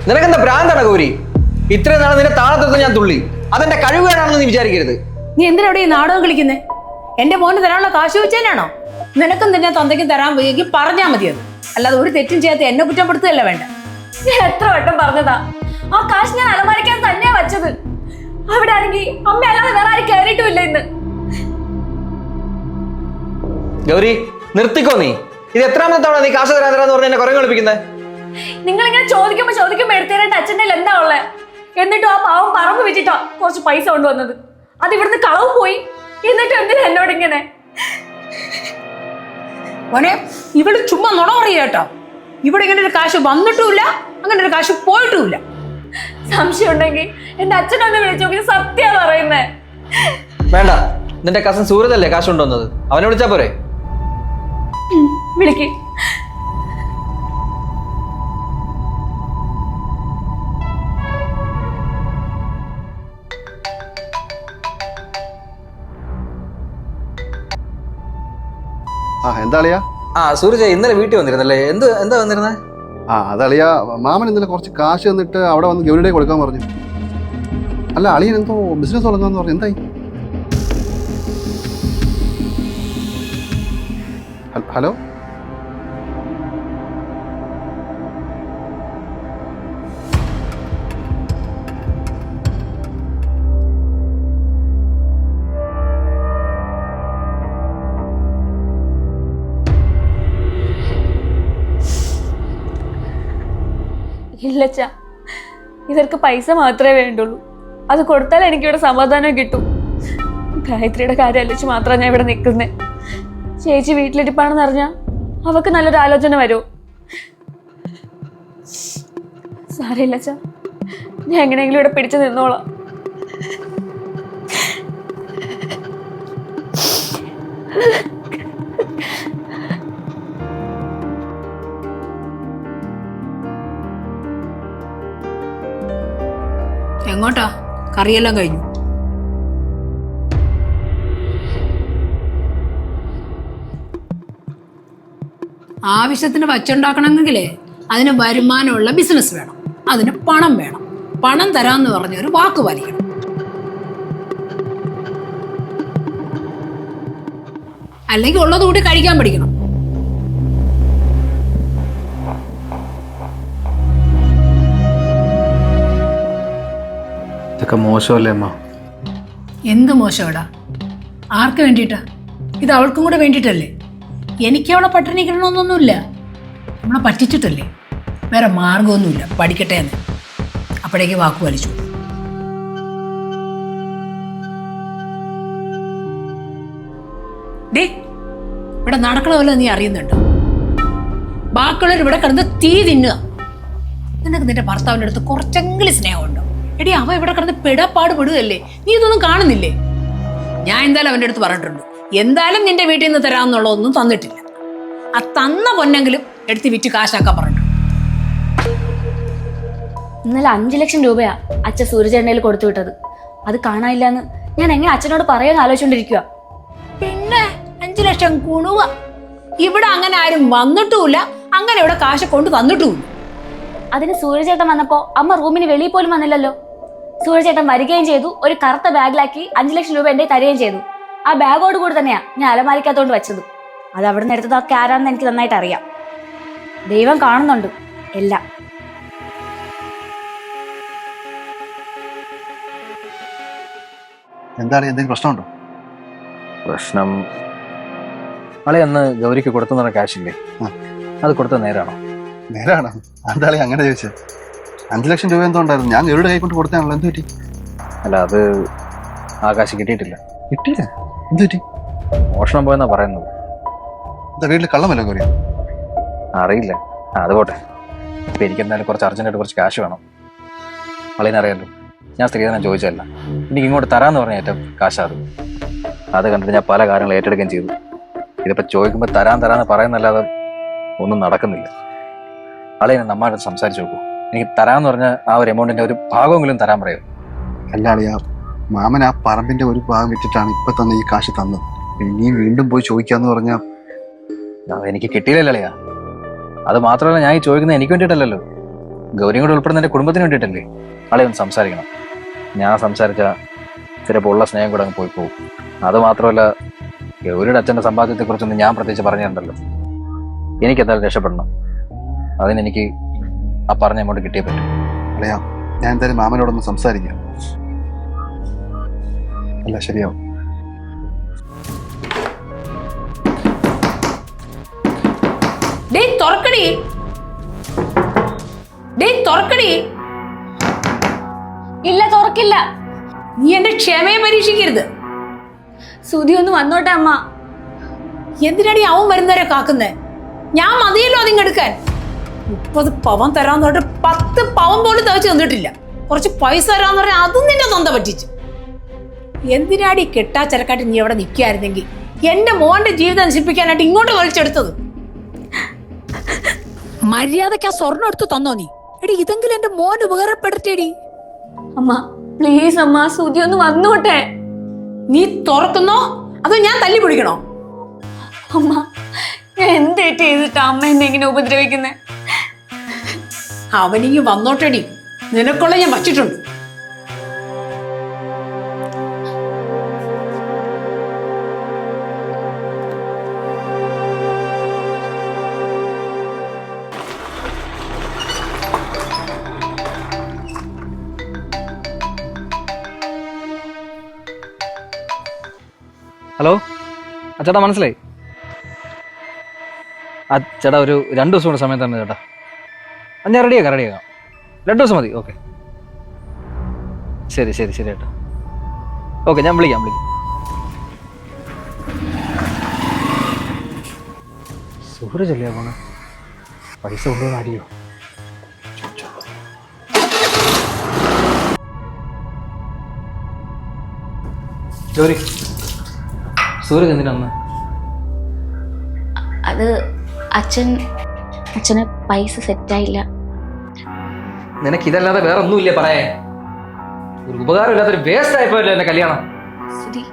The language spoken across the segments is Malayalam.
നിനക്കെന്താ ഭ്രാന്താണ് ഗൗരി? ഇത്രയും നാളെ നിന്റെ താളത്തൊക്കെ ഞാൻ തുള്ളി. അതെന്റെ കഴിവുകേടാണെന്ന് നീ വിചാരിക്കരുത്. നീ എന്തിനാ ഈ നാടകം കളിക്കുന്നേ? എന്റെ മോന് തരാനുള്ള കാശ് വെച്ചേനാണോ? നിനക്കും തന്നെ തന്തയ്ക്കും തരാൻ വയ്യെങ്കിൽ പറഞ്ഞാൽ മതിയത്. അല്ലാതെ ഒരു തെറ്റും ചെയ്യാത്ത എന്നെ കുറ്റപ്പെടുത്തുകയല്ല വേണ്ട. ഞാൻ എത്ര വട്ടം പറഞ്ഞതാ, ആ കാശ് ഞാൻ അലമാരിക്കാൻ തന്നെയാ വെച്ചത്. അവിടെ ആണെങ്കിൽ അമ്മ അല്ലാതെ വേറെ ആരും കയറിയിട്ടുമില്ല ഇന്ന്. ഗൗരി നിർത്തിക്കോ നീ. ഇത് എത്രാമത്തെ തവണ നീ കാശ് തരാന്ന് പറഞ്ഞ് എന്നെ കുറെ കളിപ്പിക്കുന്നത്? നിങ്ങൾ ഇങ്ങനെ ചോദിക്കുമ്പോ എടുത്തേരായിട്ട് അച്ഛൻ്റെ എന്താ ഉള്ളേ? എന്നിട്ടും ആ പാവം പറമ്പ് വെച്ചിട്ടാ കുറച്ച് പൈസ കൊണ്ടുവന്നത്. അത് ഇവിടുന്ന് കളവ് പോയി. എന്നിട്ടും എന്തിനാ എന്നോട് ഇങ്ങനെ? മോനെ, ഇവിടെ ചുമ്മാ നുണ പറയുക കേട്ടോ. ഇവിടെ ഇങ്ങനെ ഒരു കാശ് വന്നിട്ടുമില്ല, അങ്ങനെ ഒരു കാശ് പോയിട്ടുമില്ല. സംശയം ഉണ്ടെങ്കിൽ എന്റെ അച്ഛനൊന്ന് വിളിച്ചു നോക്കി, സത്യാ പറയുന്നേ. വേണ്ട, നിന്റെ കസൻ സൂരജല്ലേ കാശ് കൊണ്ടുവന്നത്, അവനെ വിളിച്ചാ പോരെ? വിളിക്ക്. എന്താ അളിയാ? സൂരജ് ഇന്നലെ വീട്ടിൽ വന്നിരുന്നല്ലേ? എന്താ വന്നിരുന്നേ? അതളിയാ, മാമൻ ഇന്നലെ കുറച്ച് കാശ് തന്നിട്ട് അവിടെ വന്ന് ഗൗരിയുടെ കൊടുക്കാൻ പറഞ്ഞു. അല്ല, അളിയൻ എന്തോ ബിസിനസ് തുടങ്ങാന്ന് പറഞ്ഞു. എന്തായി? ഹലോ, ഇല്ലച്ചാ, ഇവർക്ക് പൈസ മാത്രമേ വേണ്ടുള്ളൂ. അത് കൊടുത്താൽ എനിക്കിവിടെ സമാധാനം കിട്ടും. ഗായത്രിയുടെ കാര്യം അല്ലിച്ച് മാത്രമാണ് ഞാൻ ഇവിടെ നിൽക്കുന്നേ. ചേച്ചി വീട്ടിലിരിപ്പാണെന്ന് അറിഞ്ഞാൽ അവക്ക് നല്ലൊരു ആലോചന വരുമോ? സാരമില്ലച്ചാ, ഞാൻ എങ്ങനെയെങ്കിലും ഇവിടെ പിടിച്ചു നിന്നോളാം. എങ്ങോട്ടാ? കറിയെല്ലാം കഴിഞ്ഞു. ആവശ്യത്തിന് വച്ചുണ്ടാക്കണമെങ്കിലേ അതിന് വരുമാനമുള്ള ബിസിനസ് വേണം, അതിന് പണം വേണം. പണം തരാമെന്ന് പറഞ്ഞ ഒരു വാക്ക് പാലിക്കണം. അല്ലെങ്കിൽ ഉള്ളത് കൂടി കഴിക്കാൻ പഠിക്കണം. ഇതൊക്കെ മോശമല്ലേ അമ്മ? എന്ത് മോശമാടാ? ആർക്ക് വേണ്ടിയിട്ടാ? ഇത് അവൾക്കും കൂടെ വേണ്ടിയിട്ടല്ലേ? എനിക്ക് അവളെ പട്ടിണി കിട്ടണമെന്നൊന്നുമില്ല. നമ്മളെ പറ്റിച്ചിട്ടല്ലേ? വേറെ മാർഗമൊന്നുമില്ല. പഠിക്കട്ടെ എന്ന്. അപ്പോഴേക്ക് വാക്ക് വലിച്ചു. ഡേ, ഇവിടെ നടക്കണ പോലെ നീ അറിയുന്നുണ്ടോ? ബാക്കിയുള്ളവർ ഇവിടെ കിടന്ന് തീ തിന്നുക. നിനക്ക് നിന്റെ ഭർത്താവിൻ്റെ അടുത്ത് കുറച്ചെങ്കിലും സ്നേഹമുണ്ടോ? എടി, അവ ഇവിടെ കിടന്ന് പെടപ്പാട് പെടുകയല്ലേ? നീ ഇതൊന്നും കാണുന്നില്ലേ? ഞാൻ എന്തായാലും അവൻ്റെ അടുത്ത് പറഞ്ഞിട്ടുണ്ട്, എന്തായാലും നിന്റെ വീട്ടിൽ നിന്ന് തരാമെന്നുള്ളതൊന്നും തന്നിട്ടില്ല. ആ തന്ന പൊന്നെങ്കിലും എടുത്ത് വിറ്റ് കാശാക്കാൻ പറഞ്ഞിട്ടുണ്ട്. ഇന്നലെ 5 ലക്ഷം രൂപയാ അച്ഛൻ സൂര്യചേട്ടനയിൽ കൊടുത്തു വിട്ടത്. അത് കാണാനില്ലാന്ന് ഞാൻ എങ്ങനെ അച്ഛനോട് പറയാൻ ആലോചിച്ചോണ്ടിരിക്കുക. പിന്നെ 5 ലക്ഷം കുണുവ. ഇവിടെ അങ്ങനെ ആരും വന്നിട്ടുമില്ല, അങ്ങനെ ഇവിടെ കാശ് കൊണ്ട് തന്നിട്ടുമില്ല. അതിന് സൂര്യചേട്ടൻ വന്നപ്പോ അമ്മ റൂമിന് വെളിയിൽ പോലും വന്നില്ലല്ലോ. സൂര്യചേട്ടൻ വരികയും ചെയ്തു, ഒരു കറുത്ത ബാഗിലാക്കി 5 ലക്ഷം രൂപ എന്റെ തരികയും ചെയ്തു. ആ ബാഗോട് കൂടി തന്നെയാ ഞാൻ അലമാരിക്കകത്തോണ്ട് വെച്ചത്. അത് അവിടെ നിന്ന് എടുത്തതൊക്കെ ആരാണെന്ന് എനിക്ക് നന്നായിട്ട് അറിയാം. ദൈവം കാണുന്നുണ്ട് എല്ലാം. എന്താണ്? എന്തെങ്കിലും പ്രശ്നമുണ്ടോ? പ്രശ്നം ആളെ അന്ന് ഗൗരിക്ക് കൊടുത്തു കാശില്ലേ, അത് കൊടുത്ത നേരാണോ? നേരാണോ? എന്താളെ അങ്ങനെ ചോദിച്ചത്? 5 ലക്ഷം രൂപ എന്തോ ഉണ്ടായിരുന്നു. ഞാൻ ഗൗരിയുടെ കൈ കൊണ്ട് കൊടുത്താണല്ലോ. എന്ത് പറ്റി? അല്ല, അത് ആ കാശ് കിട്ടിയിട്ടില്ല. കിട്ടിയില്ല? എന്ത് പറ്റി? മോഷണം പോയെന്നാ പറയുന്നത്. എന്താ വീട്ടിൽ കള്ളമല്ലോ ഗൗരി? അറിയില്ല. അത് പോട്ടെ. ഇപ്പം എനിക്ക് എന്തായാലും കുറച്ച് അർജന്റായിട്ട് കുറച്ച് കാശ് വേണം. ആളിനറിയാലോ, ഞാൻ സ്ത്രീധനം ചോദിച്ചതല്ല, എനിക്ക് ഇങ്ങോട്ട് തരാമെന്ന് പറഞ്ഞ ഏറ്റവും കാശാത്. അത് കണ്ടിട്ട് ഞാൻ പല കാര്യങ്ങൾ ഏറ്റെടുക്കുകയും ചെയ്തു. ഇതിപ്പോൾ ചോദിക്കുമ്പോൾ തരാമെന്ന് പറയുന്നല്ലാതെ ഒന്നും നടക്കുന്നില്ല. ആളെ നമ്മളുടെ സംസാരിച്ച് നോക്കൂ. എനിക്ക് തരാമെന്ന് പറഞ്ഞ ആ ഒരു എമൗണ്ടിന്റെ ഒരു ഭാഗമെങ്കിലും തരാൻ പറയും. അല്ല അളിയാ, മാമൻ ആ പറമ്പിന്റെ ഒരു ഭാഗം വെച്ചിട്ടാണ് ഇപ്പൊ തന്നെ ഈ കാശ് തന്നത്. ഇനിയും വീണ്ടും പോയി ചോദിക്കാന്ന് പറഞ്ഞാൽ എനിക്ക് കിട്ടിയില്ലല്ലോ അളിയാ. അത് മാത്രമല്ല, ഞാൻ ഈ ചോദിക്കുന്നത് എനിക്ക് വേണ്ടിയിട്ടല്ലല്ലോ. ഗൗരിയും കൂടെ ഉൾപ്പെടുന്ന എൻ്റെ കുടുംബത്തിന് വേണ്ടിയിട്ടല്ലേ ആളെ ഒന്ന് സംസാരിക്കണം. ഞാൻ സംസാരിച്ച ചിലപ്പോൾ ഉള്ള സ്നേഹം കൂടെ അങ്ങ് പോയി പോകും. അത് മാത്രമല്ല, ഗൗരിയുടെ അച്ഛൻ്റെ സമ്പാദ്യത്തെക്കുറിച്ചൊന്നും ഞാൻ പ്രത്യേകിച്ച് പറഞ്ഞിട്ടുണ്ടല്ലോ. എനിക്ക് എന്തായാലും രക്ഷപ്പെടണം. അതിനെനിക്ക് ആ പറഞ്ഞ എമൗണ്ട് കിട്ടിയേ പറ്റും. അല്ലയാ, ഞാൻ എന്തായാലും മാമനോടൊന്ന് സംസാരിക്കാം. അല്ല, ശരിയാവും. ഡേയ് തുറക്കടി, ഡേയ് തുറക്കടി. ഇല്ല, തുറക്കില്ല. നീ എന്റെ ക്ഷമയെ പരീക്ഷിക്കരുത്. സുധി ഒന്ന് വന്നോട്ടെ അമ്മ. എന്തിനാടി അവൻ വരുന്നവരെ കാക്കുന്നേ? ഞാൻ മതിയല്ലോ അതിങ്ങെടുക്കാൻ. 30 പവൻ തരാന്ന് പറഞ്ഞിട്ട് 10 പവൻ പോലും തവച്ച് തന്നിട്ടില്ല. കുറച്ച് പൈസ തരാന്ന് പറഞ്ഞാൽ അതും നിന്നെ തൊന്ത പറ്റിച്ചു. എന്തിനാടി കെട്ടാ ചരക്കാട്ടി നീ അവിടെ നിൽക്കായിരുന്നെങ്കിൽ എന്റെ മോന്റെ ജീവിതം നശിപ്പിക്കാനായിട്ട് ഇങ്ങോട്ട് വലിച്ചെടുത്തത്. മര്യാദക്ക് ആ സ്വർണ്ണം എടുത്ത് തന്നോ നീ? എടി ഇതെങ്കിലും എന്റെ മോൻ ഉപകാരപ്പെടുത്തേടി. അമ്മ പ്ലീസ് അമ്മ, സുധി ഒന്ന് വന്നോട്ടെ. നീ തുറക്കുന്നോ അതോ ഞാൻ തല്ലി പിടിക്കണോ? അമ്മ, ഞാൻ എന്ത് തെറ്റ് ചെയ്തിട്ടാ അമ്മ എന്നെ ഇങ്ങനെ ഉപദ്രവിക്കുന്നേ? അവനിങ്ങി വന്നോട്ടെടി, നിനക്കുള്ള ഞാൻ വച്ചിട്ടുണ്ട്. ഹലോ, ആ ചേട്ടാ മനസ്സിലായി. ആ ചേട്ടാ ഒരു 2 ദിവസം കൂടെ സമയം തന്നെ ചേട്ടാ. ഞാൻ റെഡിയാക്കാം 2 ദിവസം മതി. ഓക്കെ, ശരി ശരി ശരി ചേട്ടാ. ഓക്കെ, ഞാൻ വിളിക്കാം. സൂരജല്ലേ പോണ? പൈസ കൊണ്ടുവന്ന് അടിയോ? ജോലി സൂരജ് എന്തിനാ? അത് അച്ഛന് പൈസ സെറ്റായില്ല. നിനക്ക് ഇതല്ലാതെ വേറെ ഒന്നുമില്ലേ പറയാൻ? ഒരു ഉപകാരമില്ലാത്തൊരു വേസ്റ്റ് ആയിപ്പോയല്ലോ എന്റെ കല്യാണം. സുധി,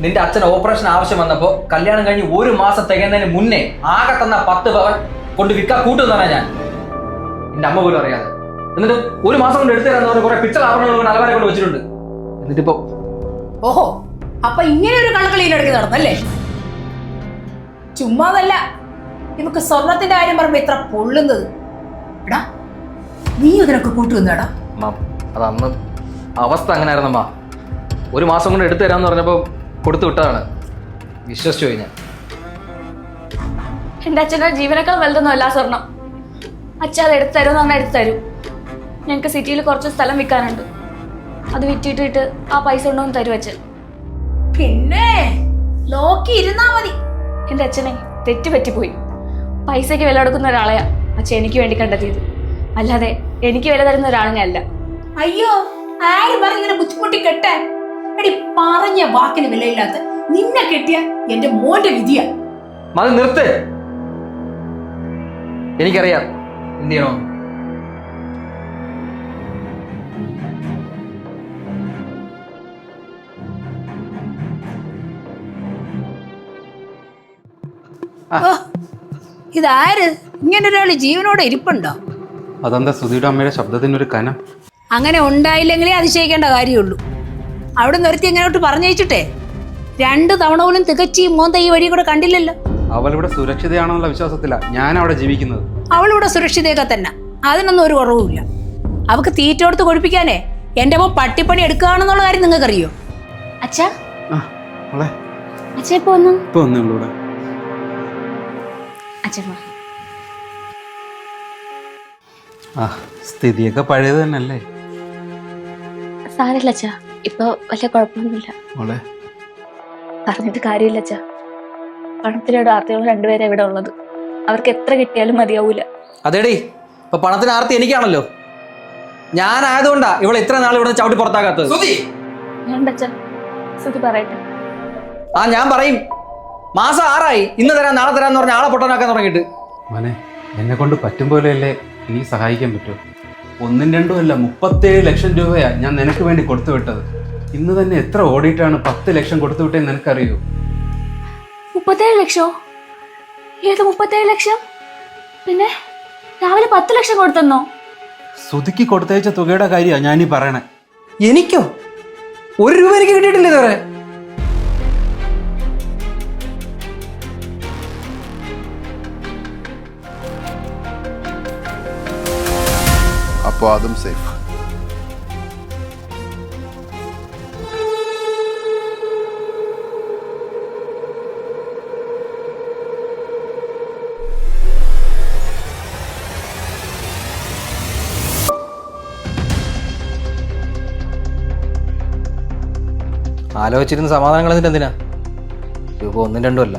നിന്റെ അച്ഛൻ ഓപ്പറേഷൻ ആവശ്യം വന്നപ്പോ കല്യാണം കഴിഞ്ഞ് 1 മാസം തികയുന്നതിന് മുന്നേ ആകെ തന്ന 10 പവൻ കൊണ്ട് വിൽക്കാൻ കൂട്ടുന്നതാണ് ഞാൻ. എന്റെ അമ്മ പോലും അറിയാതെ. എന്നിട്ട് 1 മാസം കൊണ്ട് എടുത്തു തരാന്ന് പറഞ്ഞ കുറെ പിക്ചർ ആവരണങ്ങൾ കൊണ്ട് അലമാരെ കൊണ്ട് വെച്ചിട്ടുണ്ട്. എന്നിട്ടിപ്പോ ഓഹോ, അപ്പൊ ഇങ്ങനെ ഒരു കള്ളക്കളിയിലെടുക്ക് നടന്നല്ലേ? ചുമ്മാതല്ല നമുക്ക് സ്വർണത്തിന്റെ കാര്യം പറയുമ്പോ ഇത്ര പൊള്ളുന്നത്. എടാ, നീ ഇതിനൊക്കെ കൂട്ടുവന്നാടാ? അത് അന്ന് അവസ്ഥ അങ്ങനെ ആയിരുന്നമ്മ. 1 മാസം കൊണ്ട് എടുത്തു തരാന്ന് പറഞ്ഞപ്പോ കൊടുത്തു വിട്ടതാണ്. വിശ്വസിച്ചു പോയി ഞാൻ. എന്റെ അച്ഛൻ്റെ ജീവനേക്കാൾ വലുതൊന്നുമല്ല സ്വർണം. അച്ഛൻ അത് എടുത്തു തരുമെന്ന് പറഞ്ഞാൽ എടുത്തു തരും. ഞങ്ങൾക്ക് സിറ്റിയിൽ കുറച്ച് സ്ഥലം വിൽക്കാനുണ്ട്. അത് വിറ്റിട്ടിട്ട് ആ പൈസ ഉണ്ടോന്ന് തരും അച്ഛൻ. പിന്നെ നോക്കി ഇരുന്നാ മതി. എന്റെ അച്ഛനെ തെറ്റുപറ്റിപ്പോയി. പൈസയ്ക്ക് വില കൊടുക്കുന്ന ഒരാളെയാ അച്ഛൻ എനിക്ക് വേണ്ടി കണ്ടെത്തിയത്. അല്ലാതെ എനിക്ക് വില തരുന്ന ഒരാളിനെ അല്ല. അയ്യോ, ആര് പറഞ്ഞിങ്ങനെ ബുദ്ധിമുട്ടി കെട്ടാൻ? എടി, പറഞ്ഞ വാക്കിന് വിലയില്ലാത്ത നിന്നെ കെട്ടിയ എന്റെ മോന്റെ വിധിയാ. മതി, നിർത്ത്. എനിക്കറിയാം എന്ത് ചെയ്യണോ. ഇതാര്? ഇങ്ങനെ ഒരാള് ജീവനോടെ ഇരിപ്പുണ്ടോ? അതെന്താ സുധിയുടെ അമ്മയുടെ ശബ്ദത്തിനൊരു കനം? അങ്ങനെ ഉണ്ടായില്ലെങ്കിലേ അതിശയിക്കേണ്ട കാര്യമുള്ളൂ. അവിടെ നിർത്തി എങ്ങനെയോട്ട് പറഞ്ഞയച്ചിട്ടേ 2 തവണ പോലും തികച്ചി മോന്ത ഈ വഴി കൂടെ കണ്ടില്ലല്ലോ. അവളിവിടെ സുരക്ഷിതയാണെന്നുള്ള വിശ്വാസത്തില ഞാൻ അവിടെ ജീവിക്കുന്നത്. അവളിവിടെ സുരക്ഷിതയൊക്കെ തന്നെ, അതിനൊന്നും ഒരു കുറവുമില്ല. അവക്ക് തീറ്റ കൊടുത്ത് കൊഴിപ്പിക്കാനേ എന്റെ മോൻ പട്ടിപ്പണി എടുക്കുകയാണെന്നുള്ള കാര്യം നിങ്ങൾക്കറിയോ? അച്ഛാ, മോളെ അച്ഛൻ ഇപ്പൊ വന്നു. ഇപ്പൊ വന്നേ ഉള്ളൂ ഇവിടെ. അച്ഛൻ വാ. ആ, സ്ഥിതിയൊക്കെ പഴയത് തന്നെയല്ലേ? സാരമില്ല അച്ഛാ, ഇപ്പൊ വലിയ കുഴപ്പമൊന്നുമില്ല. മോളെ പറഞ്ഞിട്ട് കാര്യമില്ല അച്ഛാ. പണത്തിനോട് ആർത്തിയുള്ള 2 പേരെ ഇവിടെ ഉള്ളത്. അവർക്ക് എത്ര കിട്ടിയാലും മതിയാവൂല. അതേടി, ഇപ്പൊ പണത്തിന് ആർത്തി എനിക്കാണല്ലോ. ഞാനായതുകൊണ്ടാ ഇവിടെ ഇത്ര നാൾ ഇവിടെ ചവിട്ടി പുറത്താക്കാത്തത്. വേണ്ട അച്ഛാ, സുധി പറയട്ടെ. ആ, ഞാൻ പറയും. മാസം 6 ആയി. ഇന്ന് തരാം നാളെ തരാന്ന് പറഞ്ഞ ആളെ പൊട്ടനാക്കാൻ തുടങ്ങിയിട്ട്. മോനെ, എന്നെ കൊണ്ട് പറ്റും പോലെയല്ലേ എനിക്ക് സഹായിക്കാൻ പറ്റൂ. 1ഉം 2ഉം അല്ല, 37 ലക്ഷം രൂപയാ ഞാൻ നിനക്ക് വേണ്ടി കൊടുത്തു വിട്ടത്. ഇന്ന് തന്നെ എത്ര ഓടിയിട്ടാണ് 10 ലക്ഷം കൊടുത്തു വിട്ടേന്ന് നിനക്കറിയോ? 37 ലക്ഷോ? ഏത് 37 ലക്ഷം? പിന്നെ രാവിലെ 10 ലക്ഷം കൊടുത്തെന്നോ? സുധിക്ക് കൊടുത്തയച്ച തുകയുടെ കാര്യമാണ് ഞാനീ പറയണേ. എനിക്കോ? 1 രൂപ എനിക്ക് കിട്ടിയിട്ടില്ല ഇതുവരെ. അപ്പോൾ അതും സേഫ്. ആലോചിച്ചിരുന്ന് സമാധാനം കളഞ്ഞിട്ട് എന്തിനാ? രൂപ 1ഉം 2ഉം അല്ല,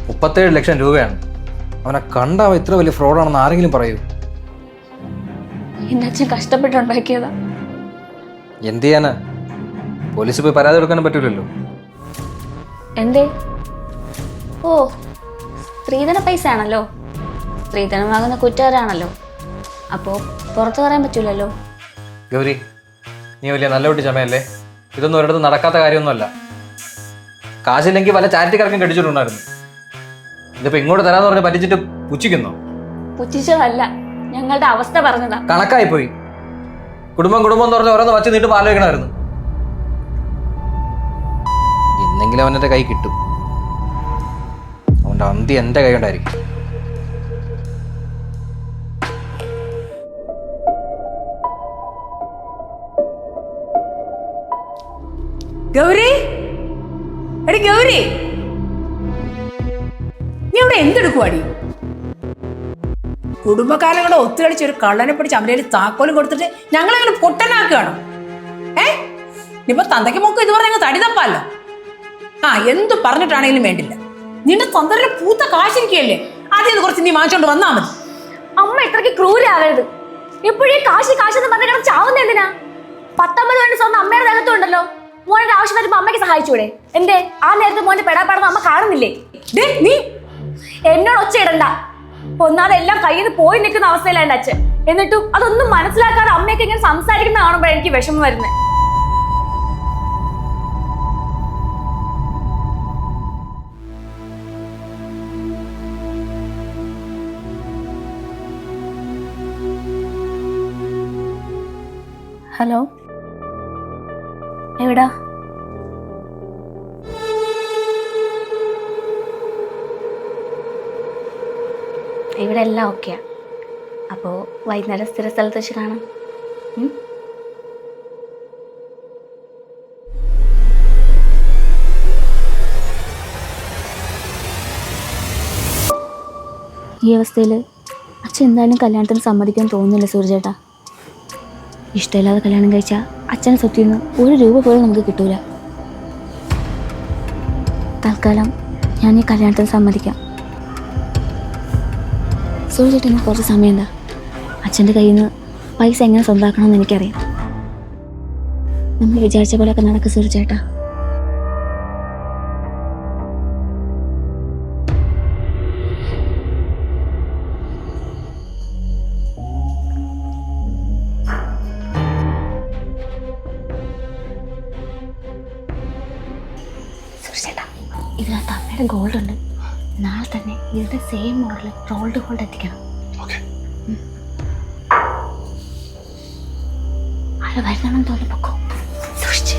37 ലക്ഷം രൂപയാണ്. അവനെ കണ്ടാവ ഇത്ര വലിയ ഫ്രോഡാണെന്ന് ആരെങ്കിലും പറയൂ? എന്റെ അച്ഛൻ കഷ്ടപ്പെട്ടുണ്ടാക്കിയതാ. എന്ത് ചെയ്യാനാ? പോലീസ് പോയി പരാതി കൊടുക്കാനും പറ്റൂലല്ലോ. എന്തേ? ഓ, സ്ത്രീധന പൈസ ആണല്ലോ. സ്ത്രീധനം വാങ്ങുന്ന കുറ്റക്കാരാണല്ലോ. അപ്പോ പുറത്തു പറയാൻ പറ്റൂലല്ലോ. ഗൗരി, നീ വലിയ നല്ല കുട്ടി ചമയല്ലേ? ഇതൊന്നും ഒരിടത്ത് നടക്കാത്ത കാര്യമൊന്നുമല്ല. കാശില്ലെങ്കിൽ വല്ല ചാരിറ്റിക്കാർക്കും കടിച്ചിട്ടുണ്ടായിരുന്നു. ഇതിപ്പോ ഇങ്ങോട്ട് തരാന്ന് പറഞ്ഞ് പറ്റിച്ചിട്ട് പുച്ഛിക്കുന്നോ? പുച്ഛിച്ചതല്ല, ഞങ്ങളുടെ അവസ്ഥ പറഞ്ഞതാ. കണക്കായി പോയി. കുടുംബം കുടുംബം എന്ന് പറഞ്ഞ് ഓരോന്ന് വച്ച് നീട്ടും ആലോചിക്കണമായിരുന്നു. എന്നെങ്കിലും അവൻ്റെ കൈ കിട്ടും. അവൻ്റെ അന്തി എൻ്റെ കൈ കൊണ്ടായിരിക്കും. ഗൗരി, എടി ഗൗരി, നീ ഇവിടെ എന്തെടുക്കുവാടി? കുടുംബക്കാരെ കൂടെ ഒത്തുകളിച്ച് ഒരു കള്ളനെ പിടിച്ച് അമരയിൽ താക്കോലും കൊടുത്തിട്ട് ഞങ്ങളെങ്ങനെ പൊട്ടനാക്കുകയാണ്. ഇനിയിപ്പൊ തന്തയ്ക്ക് മോക്ക് ഇത് പറഞ്ഞ തടി തപ്പാല്ലോ. എന്ത് പറഞ്ഞിട്ടാണെങ്കിലും വേണ്ടില്ല. നിന്റെ തന്തരനെ പൂത്ത കാശിരിക്കുകയല്ലേ, ആദ്യം കുറച്ച് നീ വാങ്ങിച്ചോണ്ട് വന്നാ മതി. അമ്മ ഇത്രയ്ക്ക് ക്രൂരാവരുത്. എപ്പോഴേ കാശ് കാശെന്ന് പറഞ്ഞ ചാവുന്ന എന്തിനാ? 19 വയസ്സ് സ്വന്തം അമ്മയുടെ ദേഹത്തുണ്ടല്ലോ. മോനൊരു ആവശ്യം വരുമ്പോ അമ്മയ്ക്ക് സഹായിച്ചൂടെ? എന്തേ ആ നേരത്തെ മോന്റെ പെടാപ്പാടുന്ന അമ്മ കാണുന്നില്ലേ? നീ എന്നോട് ഒച്ച ഇടണ്ട. ഒന്നാതെ എല്ലാം കയ്യിൽ നിന്ന് പോയി നിൽക്കുന്ന അവസ്ഥയിലാണ് എന്റെ അച്ഛൻ. എന്നിട്ടും അതൊന്നും മനസ്സിലാക്കാതെ അമ്മയൊക്കെ ഇങ്ങനെ സംസാരിക്കുന്ന കാണുമ്പോഴാണ് എനിക്ക് വിഷമം വരുന്നത്. ഹലോ, എവിടാ? ഇവിടെ എല്ലാം ഓക്കെയാ. അപ്പോൾ വൈകുന്നേരം സ്ഥിര സ്ഥലത്ത് വെച്ച് കാണാം. ഈ അവസ്ഥയിൽ അച്ഛൻ എന്തായാലും കല്യാണത്തിന് സമ്മതിക്കാൻ തോന്നുന്നില്ല സൂര്യചേട്ടാ. ഇഷ്ടമില്ലാതെ കല്യാണം കഴിച്ചാൽ അച്ഛനെ സ്വത്തിൽ നിന്ന് 1 രൂപ പോലും നമുക്ക് കിട്ടൂല. തൽക്കാലം ഞാൻ ഈ കല്യാണത്തിന് സമ്മതിക്കാം. സൂര്യചേട്ടൻ കുറച്ച് സമയം എന്താ? അച്ഛൻ്റെ കയ്യിൽ നിന്ന് പൈസ എങ്ങനെ സ്വന്തമാക്കണമെന്ന് എനിക്കറിയാം. നമ്മൾ വിചാരിച്ച പോലെയൊക്കെ നടക്കും സൂര്യചേട്ടാ. ഇതിനകത്ത് അമ്മയുടെ ഗോൾഡ് ഉണ്ട്. നാളെ തന്നെ ഇതിന്റെ സെയിം മോഡൽ റോൾഡ് ഗോൾഡ് എത്തിക്കണം. ആരോ വരുന്നാണെന്ന് തോന്നി പൊക്കോ. സൂക്ഷിച്ച്.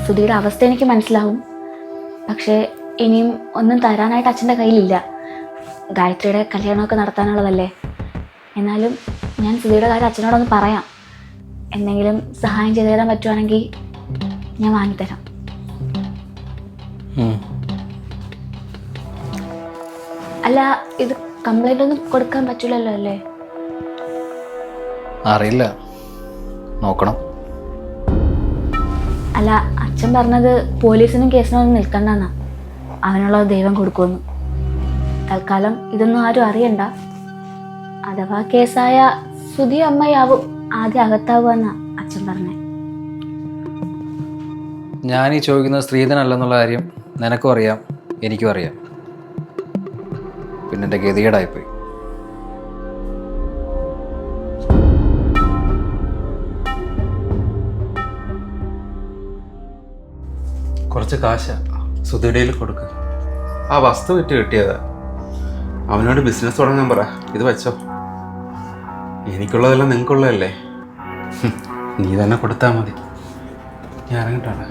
സുധിയുടെ അവസ്ഥ എനിക്ക് മനസ്സിലാവും. പക്ഷേ ഇനിയും ഒന്നും തരാനായിട്ട് അച്ഛൻ്റെ കയ്യിലില്ല. ഗായത്രിയുടെ കല്യാണമൊക്കെ നടത്താനുള്ളതല്ലേ. എന്നാലും ഞാൻ സുധിയുടെ കാര്യം അച്ഛനോടൊന്ന് പറയാം. എന്തെങ്കിലും സഹായം ചെയ്തു തരാൻ പറ്റുവാണെങ്കിൽ ഞാൻ വാങ്ങിത്തരാം. അല്ല, ഇത് കംപ്ലൈൻ്റ് ഒന്നും കൊടുക്കാൻ പറ്റില്ലല്ലോ അല്ലേ? അറിയില്ല, നോക്കണം. അല്ല, അച്ഛൻ പറഞ്ഞത് പോലീസിനും കേസിനും ഒന്നും നിൽക്കണ്ടെന്നാ. അവനുള്ളത് ദൈവം കൊടുക്കുമെന്ന്. തൽക്കാലം ഇതൊന്നും ആരും അറിയണ്ട. അഥവാ കേസായ സുധി അമ്മയാവും ആദ്യം അകത്താവുമെന്നാ അച്ഛൻ പറഞ്ഞേ. ഞാൻ ഈ ചോദിക്കുന്നത് സ്ത്രീധനല്ലെന്നുള്ള കാര്യം നിനക്കും അറിയാം, എനിക്കും അറിയാം. പിന്നെ എൻ്റെ ഗതികേടായിപ്പോയി. കുറച്ച് കാശ സുധീടയിൽ കൊടുക്കുക. ആ വസ്തു വിറ്റ് കിട്ടിയതാ. അവനോട് ബിസിനസ് തുടങ്ങാൻ പറ. ഇത് വെച്ചോ, എനിക്കുള്ളതെല്ലാം നിങ്ങൾക്കുള്ളതല്ലേ. നീ തന്നെ കൊടുത്താൽ മതി. ഞാൻ ഇറങ്ങിട്ടാണ്.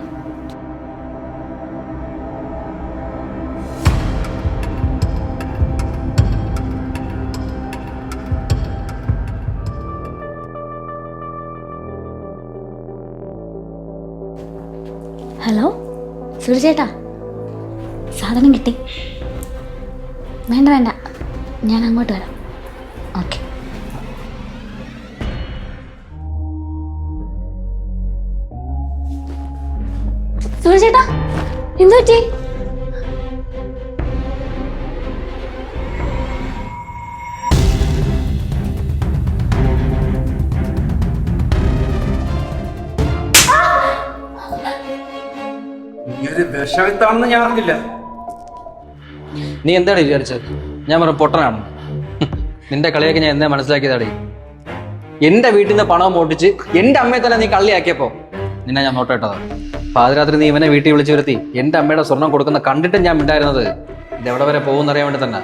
ഹലോ സൂരജ് ചേട്ടാ, സാധനം കിട്ടി. വേണ്ട വേണ്ട, ഞാൻ അങ്ങോട്ട് വരാം. ഓക്കെ. സൂരജ് ചേട്ടാ, എന്തു പറ്റി? വിഷമിത്താണെന്ന് ഞാൻ അറിഞ്ഞില്ല. നീ എന്താണ് വിചാരിച്ചത്? ഞാൻ പറഞ്ഞ പൊട്ടനാണ്. നിന്റെ കളിയൊക്കെ ഞാൻ എന്താ മനസ്സിലാക്കിയതാടി. എന്റെ വീട്ടിൽ നിന്ന് പണം മോട്ടിച്ച് എന്റെ അമ്മയെ തന്നെ നീ കള്ളിയാക്കിയപ്പോ നിന്നെ ഞാൻ നോട്ടേട്ടതാ. പാതിരാത്രി നീ ഇവനെ വീട്ടിൽ വിളിച്ചു വരുത്തി എന്റെ അമ്മയുടെ സ്വർണം കൊടുക്കുന്ന കണ്ടിട്ട് ഞാൻ ഉണ്ടായിരുന്നത് ഇതെവിടെ വരെ പോകുന്നറിയാൻ വേണ്ടി തന്നെ.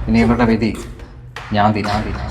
ഇനി ഇവരുടെ വിധി ഞാൻ തീരുമാനിക്കും.